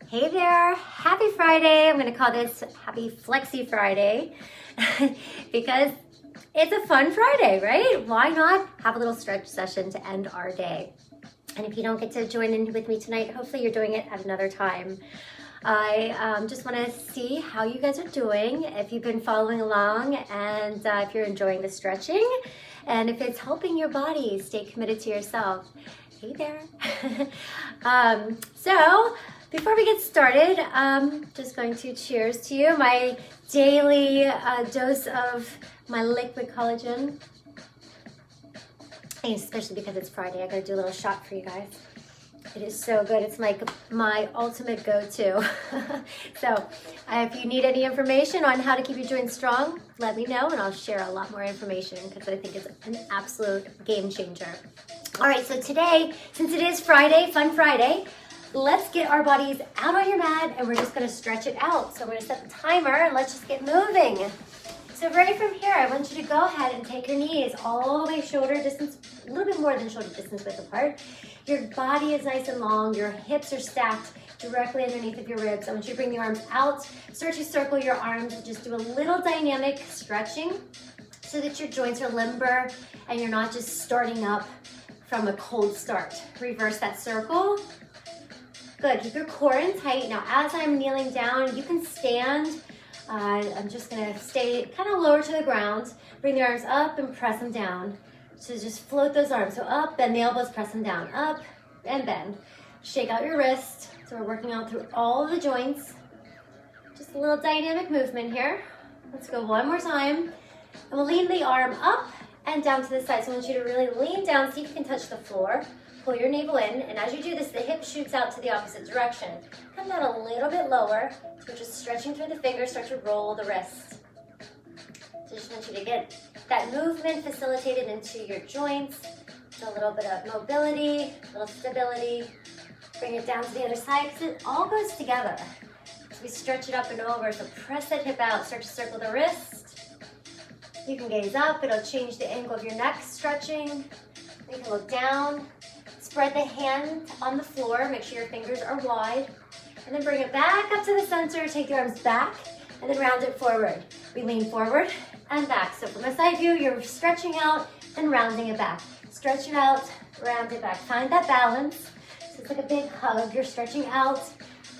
Hey there, happy Friday. I'm gonna call this Happy Flexi Friday because it's a fun Friday, right? Why not have a little stretch session to end our day? And if you don't get to join in with me tonight, hopefully you're doing it at another time. I just wanna see how you guys are doing, if you've been following along, and if you're enjoying the stretching, and if it's helping your body stay committed to yourself. Hey there. So before we get started, just going to cheers to you, my daily dose of my liquid collagen. And especially because it's Friday, I gotta do a little shot for you guys. It is so good. It's like my ultimate go-to. So if you need any information on how to keep your joints strong, let me know and I'll share a lot more information because I think it's an absolute game changer. All right, so today, since it is Friday, Fun Friday, let's get our bodies out on your mat and we're just gonna stretch it out. So I'm gonna set the timer and let's just get moving. So right from here, I want you to go ahead and take your knees all the way shoulder distance, a little bit more than shoulder distance width apart. Your body is nice and long, your hips are stacked directly underneath of your ribs. I want you to bring the arms out, start to circle your arms, and just do a little dynamic stretching so that your joints are limber and you're not just starting up from a cold start. Reverse that circle. Good, keep your core in tight. Now as I'm kneeling down, you can stand. I'm just gonna stay kind of lower to the ground. Bring the arms up and press them down. So just float those arms. So up, bend the elbows, press them down. Up and bend. Shake out your wrist. So we're working out through all of the joints. Just a little dynamic movement here. Let's go one more time. And we'll lean the arm up and down to the side. So I want you to really lean down, see if you can touch the floor. Pull your navel in, and as you do this, the hip shoots out to the opposite direction. Come down a little bit lower. So we're just stretching through the fingers, start to roll the wrists. So just want you to get that movement facilitated into your joints. So a little bit of mobility, a little stability. Bring it down to the other side because it all goes together. So we stretch it up and over. So press that hip out, start to circle the wrist. You can gaze up, it'll change the angle of your neck stretching. You can look down. Spread the hand on the floor, make sure your fingers are wide, and then bring it back up to the center, take your arms back, and then round it forward. We lean forward and back. So from a side view, you're stretching out and rounding it back. Stretch it out, round it back. Find that balance. So it's like a big hug. You're stretching out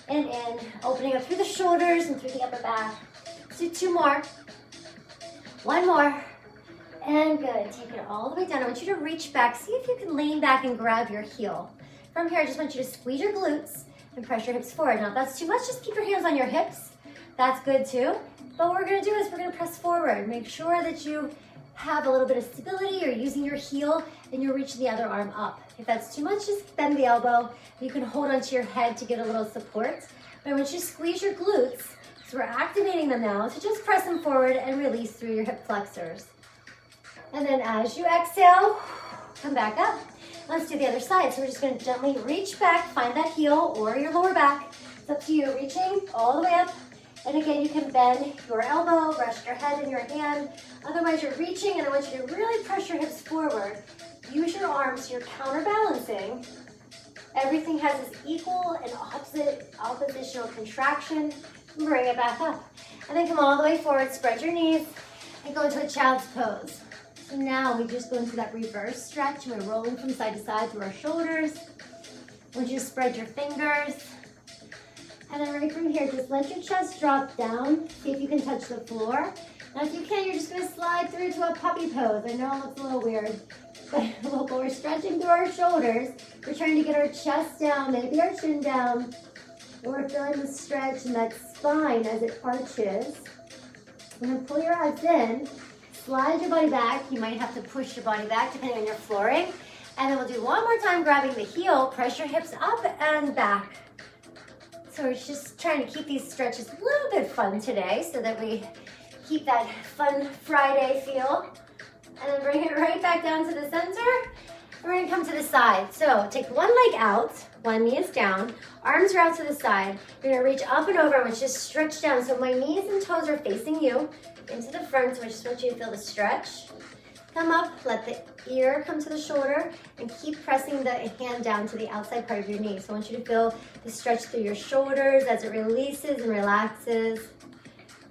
and in, opening up through the shoulders and through the upper back. Let's do two more. One more. And good, take it all the way down. I want you to reach back. See if you can lean back and grab your heel. From here, I just want you to squeeze your glutes and press your hips forward. Now, if that's too much, just keep your hands on your hips. That's good too. But what we're gonna do is we're gonna press forward. Make sure that you have a little bit of stability. You're using your heel and you're reaching the other arm up. If that's too much, just bend the elbow. You can hold onto your head to get a little support. But I want you to squeeze your glutes. So we're activating them now. So just press them forward and release through your hip flexors. And then as you exhale, come back up. Let's do the other side. So we're just gonna gently reach back, find that heel or your lower back. It's up to you, reaching all the way up. And again, you can bend your elbow, rest your head in your hand. Otherwise, you're reaching, and I want you to really press your hips forward. Use your arms so you're counterbalancing. Everything has this equal and oppositional contraction. Bring it back up. And then come all the way forward, spread your knees, and go into a child's pose. So now we just go into that reverse stretch. We're rolling from side to side through our shoulders. I want you to spread your fingers. And then right from here, just let your chest drop down. See if you can touch the floor. Now if you can, you're just gonna slide through to a puppy pose. I know it looks a little weird, but we're stretching through our shoulders. We're trying to get our chest down, maybe our chin down. We're feeling the stretch in that spine as it arches. And then pull your abs in. Slide your body back. You might have to push your body back depending on your flooring. And then we'll do one more time, grabbing the heel, press your hips up and back. So we're just trying to keep these stretches a little bit fun today so that we keep that fun Friday feel. And then bring it right back down to the center. And we're gonna come to the side. So take one leg out, one knee is down, arms are out to the side. You're gonna reach up and over, which just stretch down. So my knees and toes are facing you into the front, so I just want you to feel the stretch. thumb up, let the ear come to the shoulder, and keep pressing the hand down to the outside part of your knee. So I want you to feel the stretch through your shoulders as it releases and relaxes.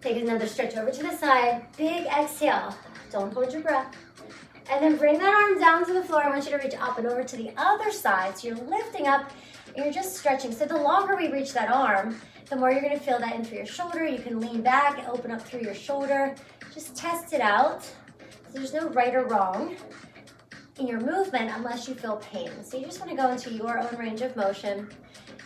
Take another stretch over to the side. Big exhale. Don't hold your breath. And then bring that arm down to the floor. I want you to reach up and over to the other side. So you're lifting up and you're just stretching. So the longer we reach that arm, the more you're gonna feel that in through your shoulder. You can lean back, open up through your shoulder. Just test it out. So there's no right or wrong in your movement unless you feel pain. So you just wanna go into your own range of motion.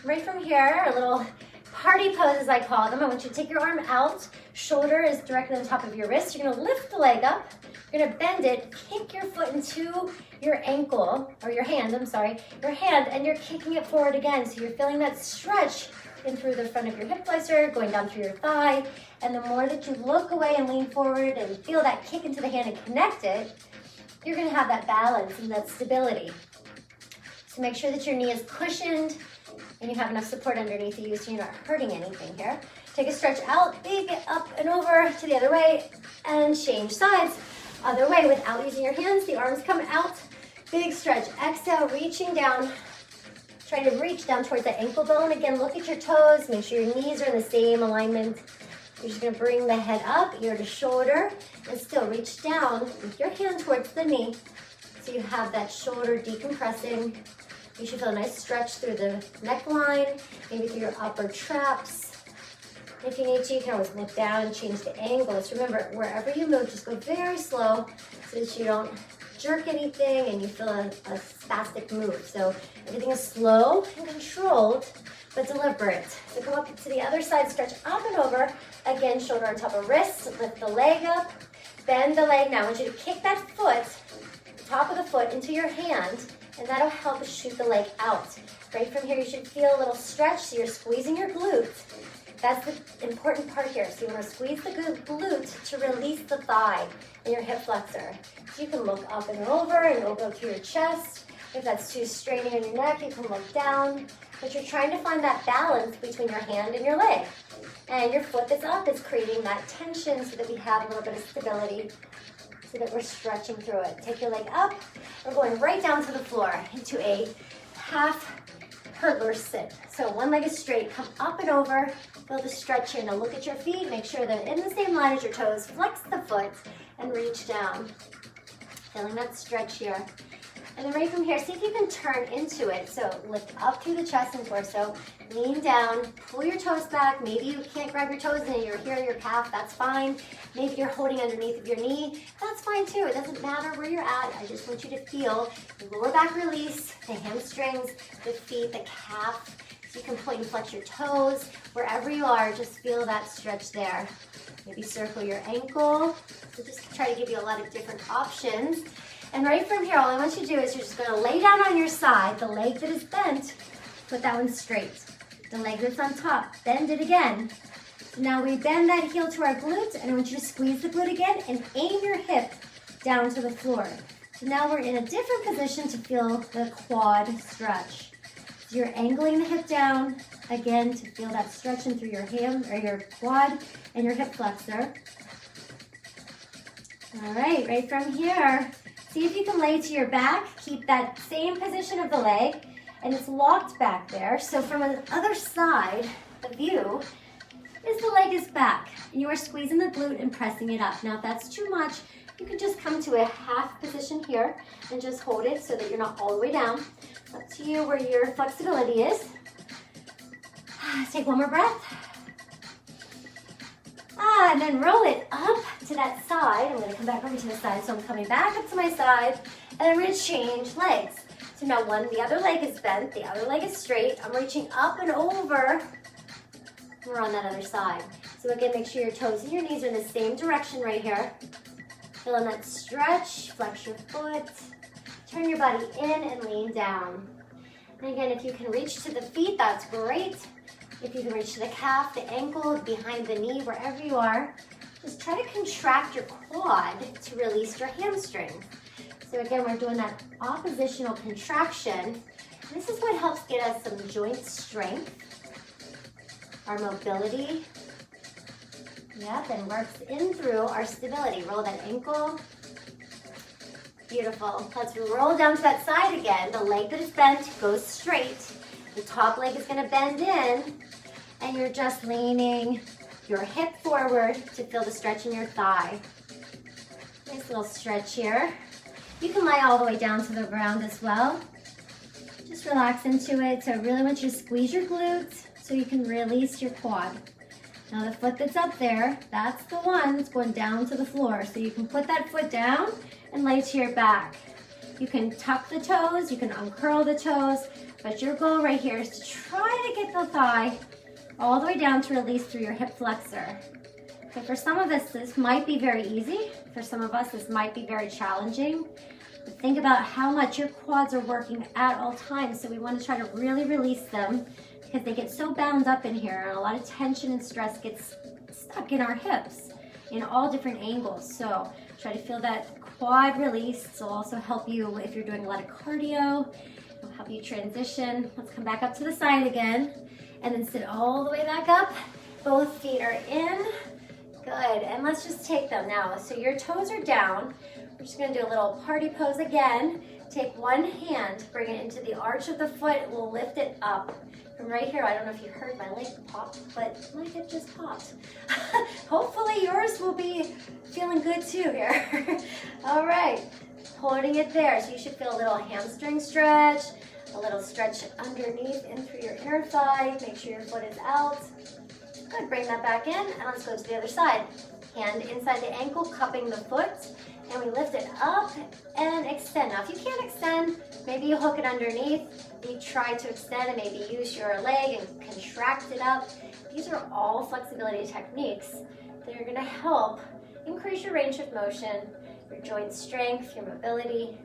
Right from here, a little party pose as I call them. I want you to take your arm out. Shoulder is directly on top of your wrist. You're gonna lift the leg up. You're gonna bend it, kick your foot into your ankle, or your hand, I'm sorry, your hand, and you're kicking it forward again. So you're feeling that stretch in through the front of your hip flexor, going down through your thigh. And the more that you look away and lean forward and feel that kick into the hand and connect it, you're gonna have that balance and that stability. So make sure that your knee is cushioned and you have enough support underneath you so you're not hurting anything here. Take a stretch out, big up and over to the other way, and change sides. Other way without using your hands, the arms come out. Big stretch, exhale, reaching down. Try to reach down towards the ankle bone. Again, look at your toes, make sure your knees are in the same alignment. You're just gonna bring the head up, ear to shoulder, and still reach down with your hand towards the knee. So you have that shoulder decompressing. You should feel a nice stretch through the neckline, maybe through your upper traps. If you need to, you can always look down and change the angles. Remember, wherever you move, just go very slow so that you don't jerk anything and you feel a spastic move. So everything is slow and controlled, but deliberate. So come up to the other side, stretch up and over. Again, shoulder on top of wrist, lift the leg up, bend the leg. Now I want you to kick that foot, the top of the foot, into your hand, and that'll help shoot the leg out. Right from here, you should feel a little stretch, so you're squeezing your glutes. That's the important part here. So you want to squeeze the glute to release the thigh and your hip flexor. So you can look up and go through your chest. If that's too straining on your neck, you can look down. But you're trying to find that balance between your hand and your leg. And your foot that's up is creating that tension so that we have a little bit of stability, so that we're stretching through it. Take your leg up. We're going right down to the floor into a half hurdler sit. So one leg is straight, come up and over, feel the stretch here. Now look at your feet, make sure they're in the same line as your toes. Flex the foot and reach down. Feeling that stretch here. And then right from here, see if you can turn into it. So lift up through the chest and torso, lean down, pull your toes back. Maybe you can't grab your toes and you're here in your calf, that's fine. Maybe you're holding underneath of your knee, that's fine too. It doesn't matter where you're at. I just want you to feel the lower back release, the hamstrings, the feet, the calf. So you can point and flex your toes. Wherever you are, just feel that stretch there. Maybe circle your ankle. So just try to give you a lot of different options. And right from here, all I want you to do is you're just gonna lay down on your side, the leg that is bent, put that one straight. The leg that's on top, bend it again. So now we bend that heel to our glute, and I want you to squeeze the glute again and aim your hip down to the floor. So now we're in a different position to feel the quad stretch. So you're angling the hip down, again, to feel that stretching through your ham, or your quad and your hip flexor. All right from here, see if you can lay to your back, keep that same position of the leg, and it's locked back there. So from the other side, the view is the leg is back, and you are squeezing the glute and pressing it up. Now if that's too much, you can just come to a half position here and just hold it so that you're not all the way down. Up to you where your flexibility is. Take one more breath. And then roll it up to that side. I'm going to come back over to the side. So I'm coming back up to my side, and I'm going to change legs. So now the other leg is bent, the other leg is straight. I'm reaching up and over. We're on that other side. So again, make sure your toes and your knees are in the same direction right here. Feeling that stretch, flex your foot. Turn your body in and lean down. And again, if you can reach to the feet, that's great. If you can reach to the calf, the ankle, behind the knee, wherever you are, just try to contract your quad to release your hamstring. So again, we're doing that oppositional contraction. This is what helps get us some joint strength, our mobility. Yep, and works in through our stability. Roll that ankle. Beautiful. Let's roll down to that side again. The leg that is bent goes straight. The top leg is going to bend in, and you're just leaning your hip forward to feel the stretch in your thigh. Nice little stretch here. You can lie all the way down to the ground as well. Just relax into it. So I really want you to squeeze your glutes so you can release your quad. Now the foot that's up there, that's the one that's going down to the floor. So you can put that foot down and lay to your back. You can tuck the toes, you can uncurl the toes, but your goal right here is to try to get the thigh all the way down to release through your hip flexor. So for some of us, this might be very easy. For some of us, this might be very challenging. But think about how much your quads are working at all times. So we want to try to really release them because they get so bound up in here, and a lot of tension and stress gets stuck in our hips in all different angles. So try to feel that quad release. This will also help you if you're doing a lot of cardio. It'll help you transition. Let's come back up to the side again, and then sit all the way back up. Both feet are in. Good, and let's just take them now. So your toes are down. We're just gonna do a little party pose again. Take one hand, bring it into the arch of the foot. We'll lift it up. From right here, I don't know if you heard my leg pop, but my hip just popped. Hopefully yours will be feeling good too here. All right, holding it there. So you should feel a little hamstring stretch, a little stretch underneath in through your inner thigh. Make sure your foot is out. Good, bring that back in, and let's go to the other side. Hand inside the ankle, cupping the foot, and we lift it up and extend. Now, if you can't extend, maybe you hook it underneath. You try to extend and maybe use your leg and contract it up. These are all flexibility techniques that are gonna help increase your range of motion, your joint strength, your mobility.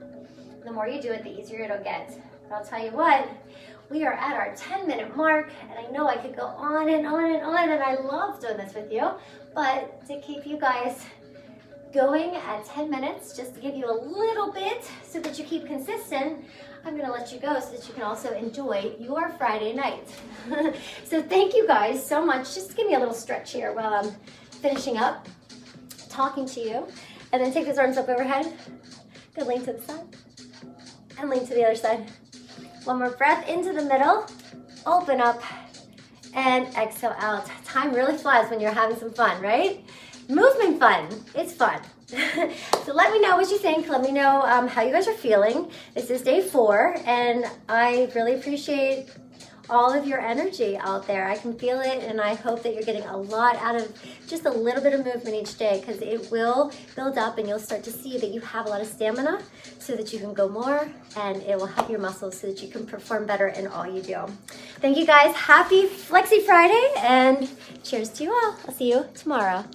The more you do it, the easier it'll get. But I'll tell you what, we are at our 10-minute mark, and I know I could go on and on and on, and I love doing this with you, but to keep you guys going at 10 minutes, just to give you a little bit so that you keep consistent, I'm gonna let you go so that you can also enjoy your Friday night. So thank you guys so much. Just give me a little stretch here while I'm finishing up talking to you. And then take those arms up overhead. Good, lean to the side. And lean to the other side. One more breath into the middle. Open up and exhale out. Time really flies when you're having some fun, right? Movement fun. It's fun. So let me know what you think. Let me know how you guys are feeling. This is day 4, and I really appreciate all of your energy out there. I can feel it, and I hope that you're getting a lot out of just a little bit of movement each day, because it will build up and you'll start to see that you have a lot of stamina so that you can go more, and it will help your muscles so that you can perform better in all you do. Thank you guys. Happy Flexi Friday, and cheers to you all. I'll see you tomorrow.